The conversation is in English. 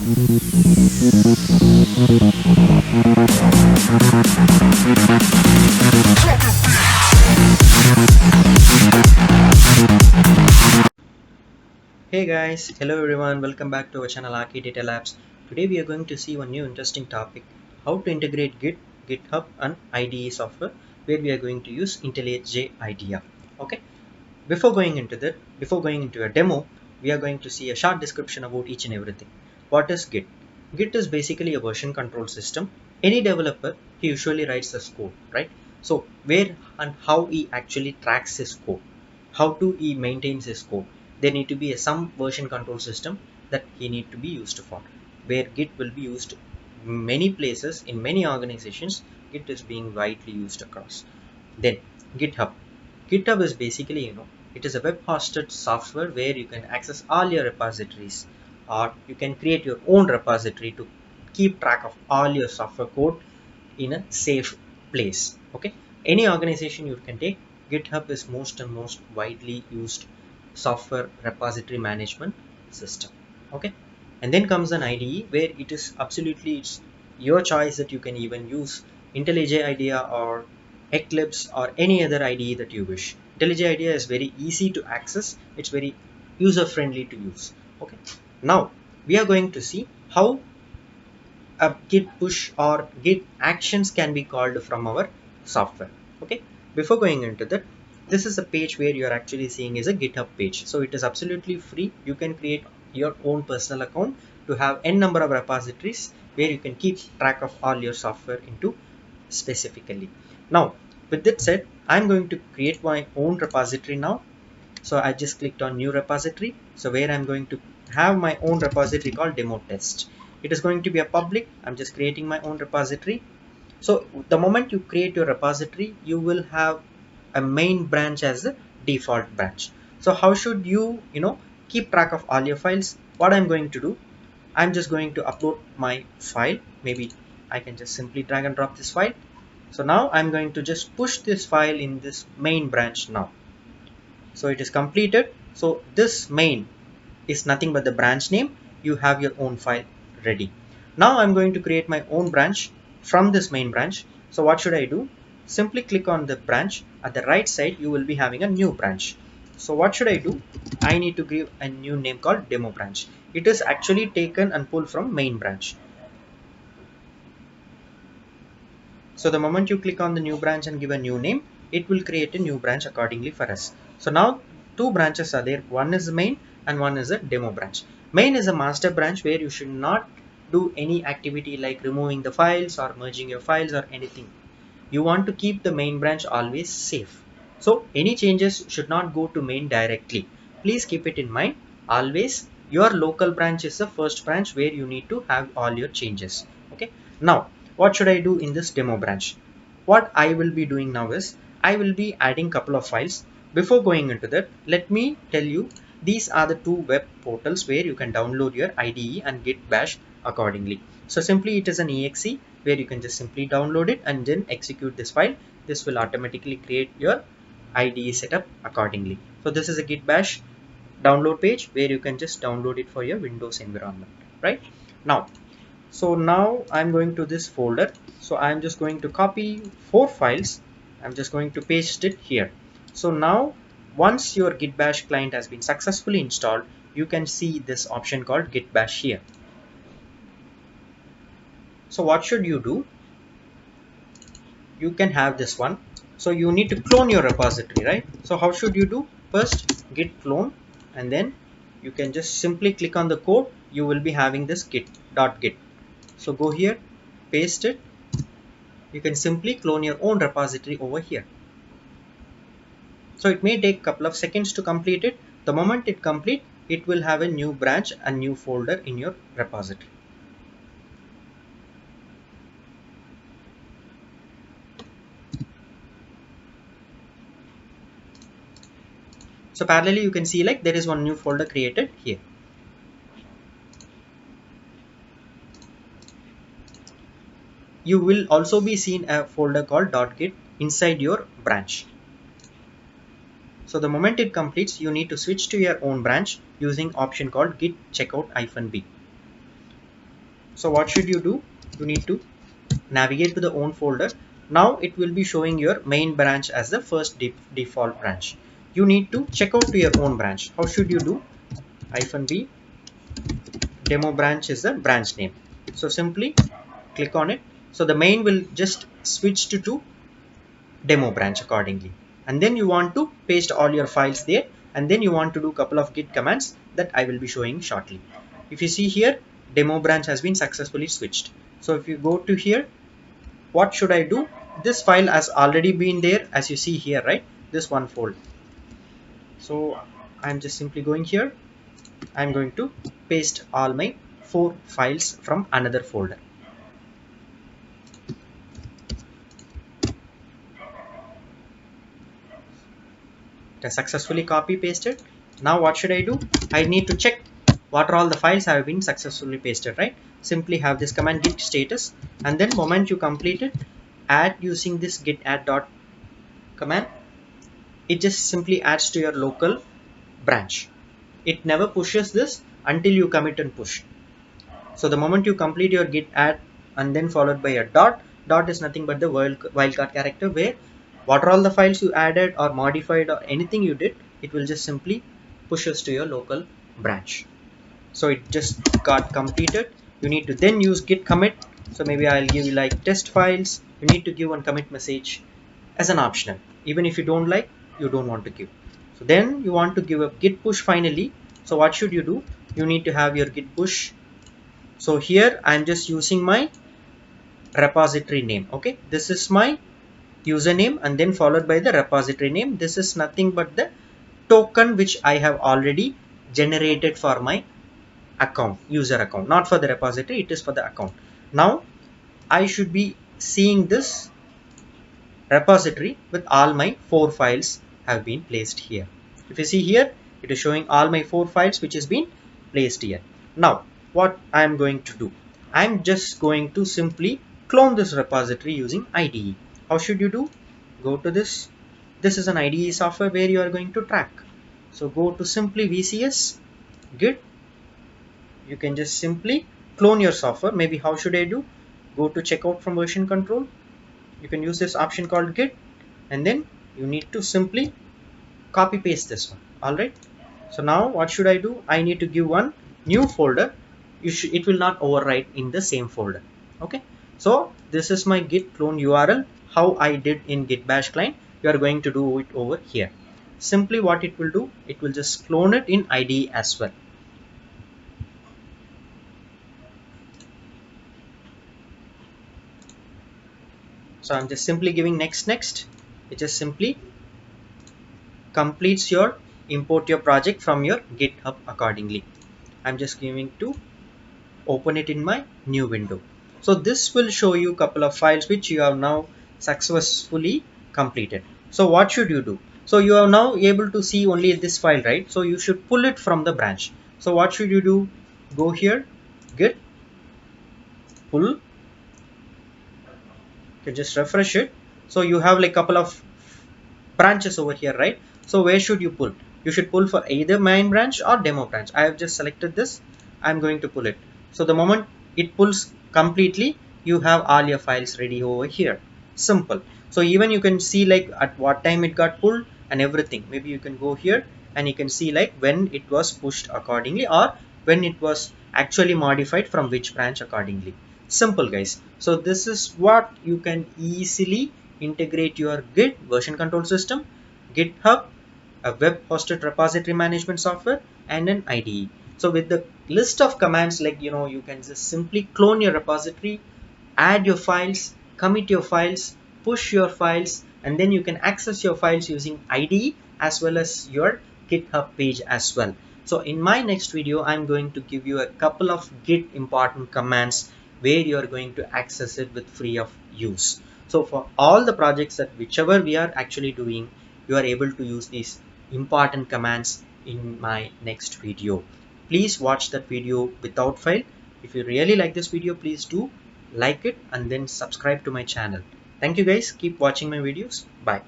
Hey guys, hello everyone, welcome back to our channel Archi Data Labs. Today we are going to see one new interesting topic, how to integrate Git, GitHub and IDE software, where we are going to use IntelliJ IDEA. Okay, before going into a demo, we are going to see a short description about each and everything. What is Git? Git is basically a version control system. Any developer, he usually writes the code, right? So where and how he actually tracks his code, how to he maintains his code, there need to be some version control system that he need to be used for, where Git will be used many places in many organizations. Git is being widely used across. Then GitHub. GitHub is basically, it is a web hosted software where you can access all your repositories, or you can create your own repository to keep track of all your software code in a safe place. Okay, any organization you can take, GitHub is most and most widely used software repository management system. Okay, and then comes an IDE where it is absolutely, it's your choice that you can even use IntelliJ IDEA or Eclipse or any other IDE that you wish. IntelliJ IDEA is very easy to access, it's very user friendly to use. Okay, now we are going to see how a git push or git actions can be called from our software. Okay, before going into that, this is a page where you are actually seeing is a GitHub page, so it is absolutely free. You can create your own personal account to have n number of repositories where you can keep track of all your software into specifically. Now with that said, I'm going to create my own repository now. So I just clicked on new repository, so where I'm going to have my own repository called demo test. It is going to be a public, I'm just creating my own repository. So the moment you create your repository, you will have a main branch as the default branch. So how should you keep track of all your files? What I'm going to do, I'm just going to upload my file. Maybe I can just simply drag and drop this file. So now I'm going to just push this file in this main branch now. So it is completed. So this main is nothing but the branch name. You have your own file ready. Now I'm going to create my own branch from this main branch. So what should I do? Simply click on the branch. At the right side, you will be having a new branch. So what should I do? I need to give a new name called demo branch. It is actually taken and pulled from main branch. So the moment you click on the new branch and give a new name, it will create a new branch accordingly for us. So now two branches are there. One is the main and one is a demo branch. Main is a master branch where you should not do any activity like removing the files or merging your files or anything. You want to keep the main branch always safe. So any changes should not go to main directly. Please keep it in mind. Always your local branch is the first branch where you need to have all your changes. Okay. Now what should I do in this demo branch? What I will be doing now is I will be adding couple of files. Before going into that, let me tell you, these are the two web portals where you can download your IDE and Git bash accordingly. So simply it is an exe where you can just simply download it and then execute this file. This will automatically create your IDE setup accordingly. So this is a Git bash download page where you can just download it for your Windows environment, right? Now I'm going to this folder. So I'm just going to copy 4 files. I'm just going to paste it here. So now once your Git bash client has been successfully installed, you can see this option called Git bash here. So what should you do? You can have this one. So you need to clone your repository, right? So how should you do? First git clone, and then you can just simply click on the code. You will be having this git.git. So go here, paste it. You can simply clone your own repository over here. So it may take a couple of seconds to complete it. The moment it complete, it will have a new branch, a new folder in your repository. So parallelly, you can see like there is one new folder created here. You will also be seen a folder called .git inside your branch. So the moment it completes, you need to switch to your own branch using option called git checkout -b. So what should you do? You need to navigate to the own folder. Now it will be showing your main branch as the first default branch. You need to check out to your own branch. How should you do? -b demo branch is the branch name. So simply click on it. So the main will just switch to demo branch accordingly. And then you want to paste all your files there, and then you want to do a couple of git commands that I will be showing shortly. If you see here, demo branch has been successfully switched. So if you go to here, what should I do? This file has already been there, as you see here, right? This one folder. So I'm just simply going here. I'm going to paste all my 4 files from another folder. It has successfully copy pasted. Now what should I do? I need to check what are all the files have been successfully pasted, right? Simply have this command git status, and then moment you complete it, add using this git add dot command. It just simply adds to your local branch. It never pushes this until you commit and push. So the moment you complete your git add and then followed by a dot is nothing but the wildcard character, where what are all the files you added or modified or anything you did, it will just simply pushes to your local branch. So it just got completed. You need to then use git commit. So maybe I'll give you like test files. You need to give one commit message as an optional. Even if you don't like, you don't want to give. So then you want to give a git push finally. So what should you do? You need to have your git push. So here I'm just using my repository name. Okay, this is my username and then followed by the repository name. This is nothing but the token which I have already generated for my account, user account, not for the repository, it is for the account. Now I should be seeing this repository with all my 4 files have been placed here. If you see here, it is showing all my 4 files which has been placed here. Now what I am going to do, I am just going to simply clone this repository using IDE. How should you do? Go to this. This is an IDE software where you are going to track. So go to simply VCS Git. You can just simply clone your software. Maybe how should I do? Go to checkout from version control. You can use this option called Git, and then you need to simply copy paste this one. Alright. So now what should I do? I need to give one new folder. It will not overwrite in the same folder. Okay. So this is my git clone URL. How I did in git bash client, you are going to do it over here. Simply what it will do, it will just clone it in IDE as well. So I'm just simply giving next. It just simply completes your import your project from your GitHub accordingly. I'm just giving to open it in my new window. So this will show you a couple of files which you have now successfully completed. So what should you do? So you are now able to see only this file, right? So you should pull it from the branch. So what should you do? Go here, git pull. You can just refresh it. So you have like a couple of branches over here, right? So where should you pull? You should pull for either main branch or demo branch. I have just selected this. I'm going to pull it. So the moment it pulls completely, you have all your files ready over here. Simple. So even you can see like at what time it got pulled and everything. Maybe you can go here and you can see like when it was pushed accordingly, or when it was actually modified from which branch accordingly. Simple, guys. So this is what you can easily integrate your Git version control system, GitHub, a web hosted repository management software, and an IDE. So with the list of commands, like you can just simply clone your repository, add your files, commit your files, push your files, and then you can access your files using IDE as well as your GitHub page as well. So in my next video, I'm going to give you a couple of Git important commands where you are going to access it with free of use. So for all the projects that whichever we are actually doing, you are able to use these important commands in my next video. Please watch that video without fail. If you really like this video, please do like it and then subscribe to my channel. Thank you guys. Keep watching my videos. Bye.